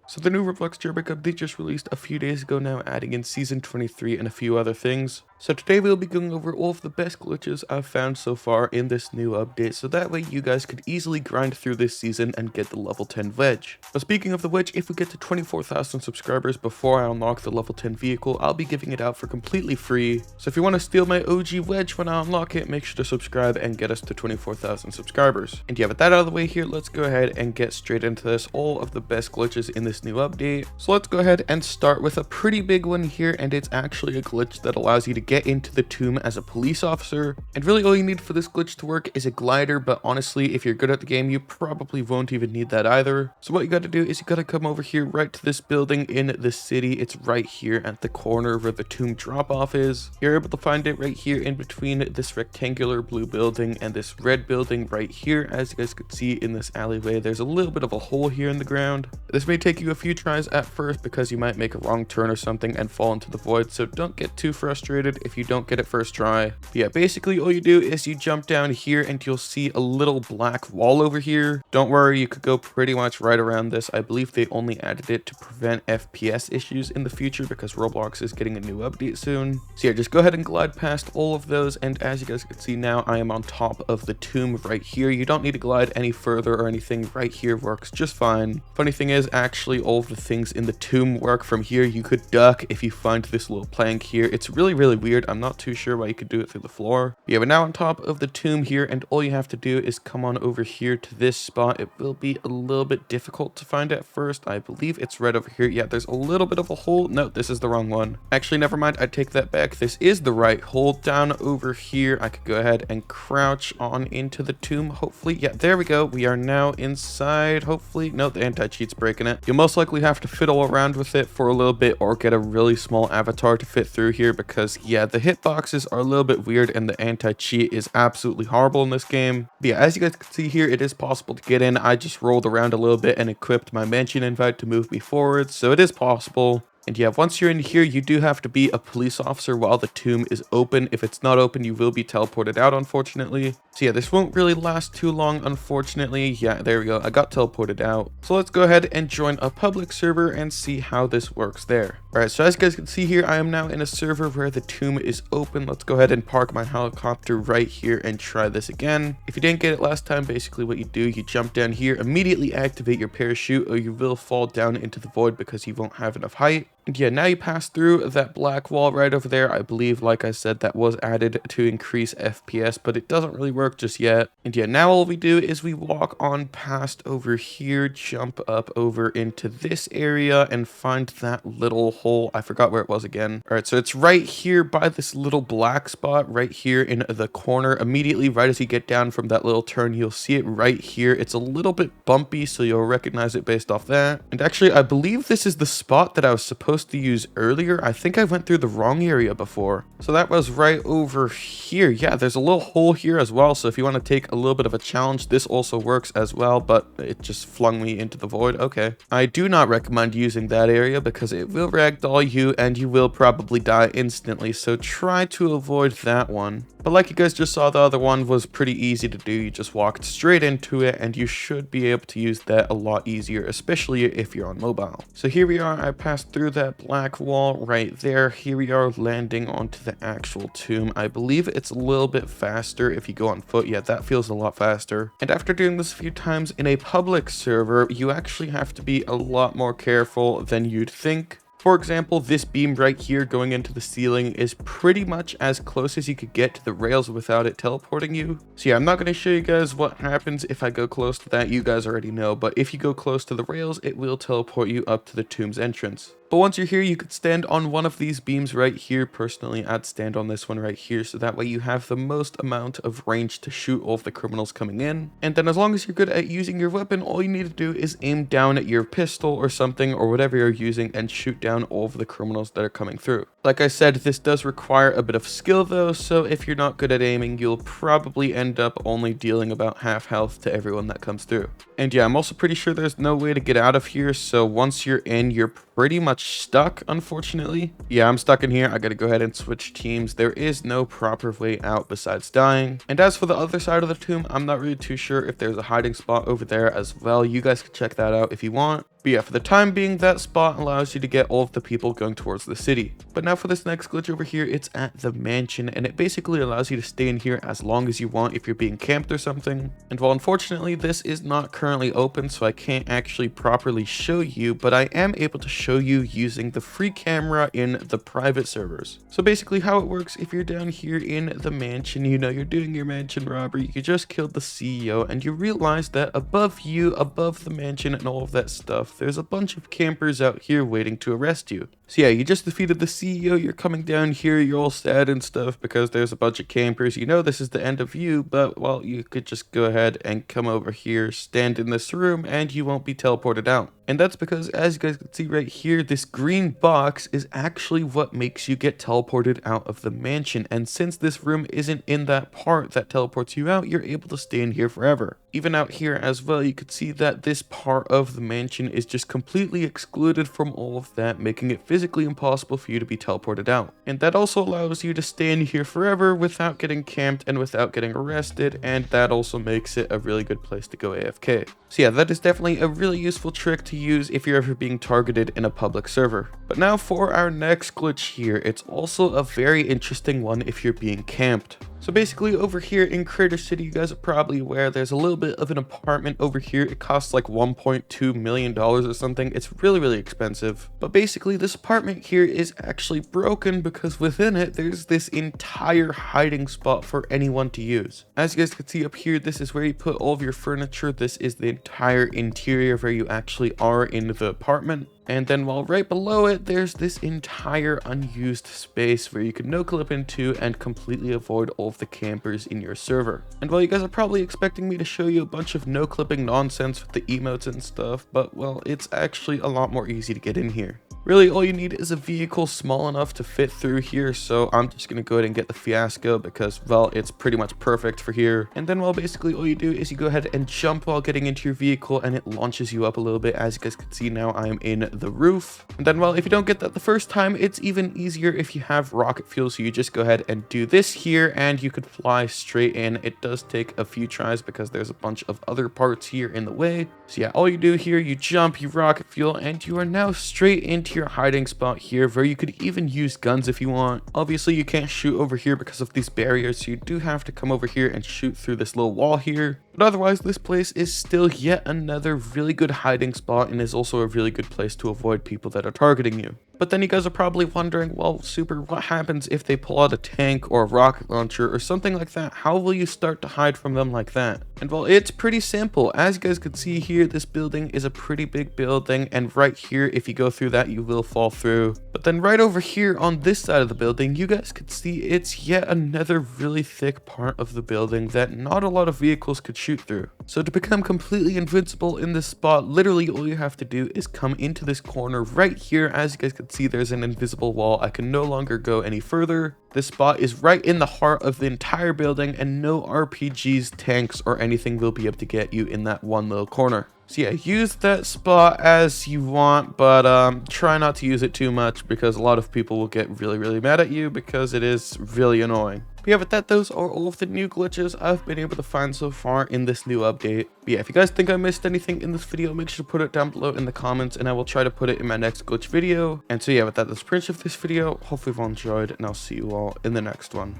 So the new Roblox Jailbreak update just released a few days ago now, adding in Season 23 and a few other things. So today we'll be going over all of the best glitches I've found so far in this new update, so that way you guys could easily grind through this season and get the level 10 wedge. But speaking of the wedge, if we get to 24,000 subscribers before I unlock the level 10 vehicle, I'll be giving it out for completely free. So if you want to steal my OG wedge when I unlock it, make sure to subscribe and get us to 24,000 subscribers. And yeah, with that out of the way here, let's go ahead and get straight into this, all of the best glitches in this new update. So let's go ahead and start with a pretty big one here, and it's actually a glitch that allows you to get into the tomb as a police officer. And really all you need for this glitch to work is a glider, but honestly, if you're good at the game, you probably won't even need that either. So what you got to do is you got to come over here right to this building in the city. It's right here at the corner where the tomb drop off is. You're able to find it right here in between this rectangular blue building and this red building right here. As you guys could see in this alleyway, there's a little bit of a hole here in the ground. This may take you a few tries at first because you might make a wrong turn or something and fall into the void, so don't get too frustrated if you don't get it first try. But yeah, basically all you do is you jump down here and you'll see a little black wall over here. Don't worry, you could go pretty much right around this. I believe they only added it to prevent FPS issues in the future because Roblox is getting a new update soon. So yeah, just go ahead and glide past all of those, and as you guys can see now, I am on top of the tomb right here. You don't need to glide any further or anything. Right here works just fine. Funny thing is, actually all of the things in the tomb work from here. You could duck if you find this little plank here. It's really weird. I'm not too sure why you could do it through the floor. But yeah, we're now on top of the tomb here, and all you have to do is come on over here to this spot. It will be a little bit difficult to find at first. I believe it's right over here. Yeah, there's a little bit of a hole. No, this is the wrong one. Actually, never mind. I take that back. This is the right hole. Down over here, I could go ahead and crouch on into the tomb. Hopefully, yeah, there we go. We are now inside. Hopefully, no, the anti-cheat's breaking it. You'll most likely have to fiddle around with it for a little bit or get a really small avatar to fit through here because, yeah, the hitboxes are a little bit weird and the anti-cheat is absolutely horrible in this game. But yeah, as you guys can see here, it is possible to get in. I just rolled around a little bit and equipped my mention invite to move me forward, so it is possible. And yeah, once you're in here, you do have to be a police officer while the tomb is open. If it's not open, you will be teleported out, unfortunately. So yeah, this won't really last too long, unfortunately. Yeah, there we go. I got teleported out. So let's go ahead and join a public server and see how this works there. All right, so as you guys can see here, I am now in a server where the tomb is open. Let's go ahead and park my helicopter right here and try this again. If you didn't get it last time, basically what you do, you jump down here, immediately activate your parachute, or you will fall down into the void because you won't have enough height. And yeah, now you pass through that black wall right over there. I believe, like I said, that was added to increase FPS, but it doesn't really work just yet. And yeah, now all we do is we walk on past over here, jump up over into this area, and find that little hole. I forgot where it was again. All right, so it's right here by this little black spot right here in the corner. Immediately, right as you get down from that little turn, you'll see it right here. It's a little bit bumpy, so you'll recognize it based off that. And actually, I believe this is the spot that I was supposed to use earlier. I think I went through the wrong area before. So that was right over here. Yeah, there's a little hole here as well. So if you want to take a little bit of a challenge, this also works as well, but it just flung me into the void. Okay. I do not recommend using that area because it will ragdoll you and you will probably die instantly. So try to avoid that one. But like you guys just saw, the other one was pretty easy to do. You just walked straight into it and you should be able to use that a lot easier, especially if you're on mobile. So here we are. I passed through that black wall right there. Here we are landing onto the actual tomb. I believe it's a little bit faster if you go on foot. Yeah, that feels a lot faster. And after doing this a few times in a public server, you actually have to be a lot more careful than you'd think. For example, this beam right here going into the ceiling is pretty much as close as you could get to the rails without it teleporting you. So yeah, I'm not going to show you guys what happens if I go close to that. You guys already know, but if you go close to the rails, it will teleport you up to the tomb's entrance. But once you're here, you could stand on one of these beams right here. Personally, I'd stand on this one right here, so that way you have the most amount of range to shoot all of the criminals coming in. And then as long as you're good at using your weapon, all you need to do is aim down at your pistol or something or whatever you're using and shoot down all of the criminals that are coming through. Like I said, this does require a bit of skill though, so if you're not good at aiming, you'll probably end up only dealing about half health to everyone that comes through. And yeah, I'm also pretty sure there's no way to get out of here, so once you're in, you're pretty much stuck, unfortunately. Yeah, I'm stuck in here. I gotta go ahead and switch teams. There is no proper way out besides dying. And as for the other side of the tomb, I'm not really too sure if there's a hiding spot over there as well. You guys can check that out if you want. But yeah, for the time being, that spot allows you to get all of the people going towards the city. But now for this next glitch over here, it's at the mansion, and it basically allows you to stay in here as long as you want if you're being camped or something. And while unfortunately this is not currently open, so I can't actually properly show you, but I am able to show you using the free camera in the private servers. So basically how it works, if you're down here in the mansion, you know, you're doing your mansion robbery, you just killed the CEO, and you realize that above you, above the mansion and all of that stuff, there's a bunch of campers out here waiting to arrest you. So yeah, you just defeated the CEO, you're coming down here, you're all sad and stuff because there's a bunch of campers. You know this is the end of you, but well, you could just go ahead and come over here, stand in this room, and you won't be teleported out. And that's because, as you guys can see right here, this green box is actually what makes you get teleported out of the mansion. And since this room isn't in that part that teleports you out, you're able to stay in here forever. Even out here as well, you could see that this part of the mansion is just completely excluded from all of that, making it physically impossible for you to be teleported out. And that also allows you to stay in here forever without getting camped and without getting arrested, and that also makes it a really good place to go AFK. So yeah, that is definitely a really useful trick to use if you're ever being targeted in a public server. But now for our next glitch here, it's also a very interesting one if you're being camped. So basically over here in Crater City, you guys are probably aware there's a little bit of an apartment over here. It costs like $1.2 million or something. It's really expensive. But basically this apartment here is actually broken because within it, there's this entire hiding spot for anyone to use. As you guys can see up here, this is where you put all of your furniture. This is the entire interior where you actually are in the apartment. And then while right below it, there's this entire unused space where you can no-clip into and completely avoid all of the campers in your server. And while you guys are probably expecting me to show you a bunch of no-clipping nonsense with the emotes and stuff, but well, it's actually a lot more easy to get in here. Really, all you need is a vehicle small enough to fit through here, so I'm just gonna go ahead and get the Fiasco because, well, it's pretty much perfect for here. And then, well, basically all you do is you go ahead and jump while getting into your vehicle, and it launches you up a little bit. As you guys can see now, I am in the roof. And then, well, if you don't get that the first time, it's even easier if you have rocket fuel, so you just go ahead and do this here, and you could fly straight in. It does take a few tries because there's a bunch of other parts here in the way. So yeah, all you do here, you jump, you rocket fuel, and you are now straight into your hiding spot here where you could even use guns if you want. Obviously you can't shoot over here because of these barriers, so you do have to come over here and shoot through this little wall here. But otherwise this place is still yet another really good hiding spot and is also a really good place to avoid people that are targeting you. But then you guys are probably wondering, well, Super, what happens if they pull out a tank or a rocket launcher or something like that? How will you start to hide from them like that? And well, it's pretty simple. As you guys can see here, this building is a pretty big building, and right here, if you go through that, you will fall through. But then right over here on this side of the building, you guys can see it's yet another really thick part of the building that not a lot of vehicles could shoot through. So to become completely invincible in this spot, literally all you have to do is come into this corner right here. As you guys can see, there's an invisible wall. I can no longer go any further. This spot is right in the heart of the entire building, and no RPGs, tanks, or anything will be able to get you in that one little corner. So yeah, use that spot as you want, but try not to use it too much because a lot of people will get really mad at you because it is really annoying. But yeah, with that, those are all of the new glitches I've been able to find so far in this new update. But yeah, if you guys think I missed anything in this video, make sure to put it down below in the comments, and I will try to put it in my next glitch video. And so yeah, with that, that's pretty much of this video. Hopefully you've all enjoyed, and I'll see you all in the next one.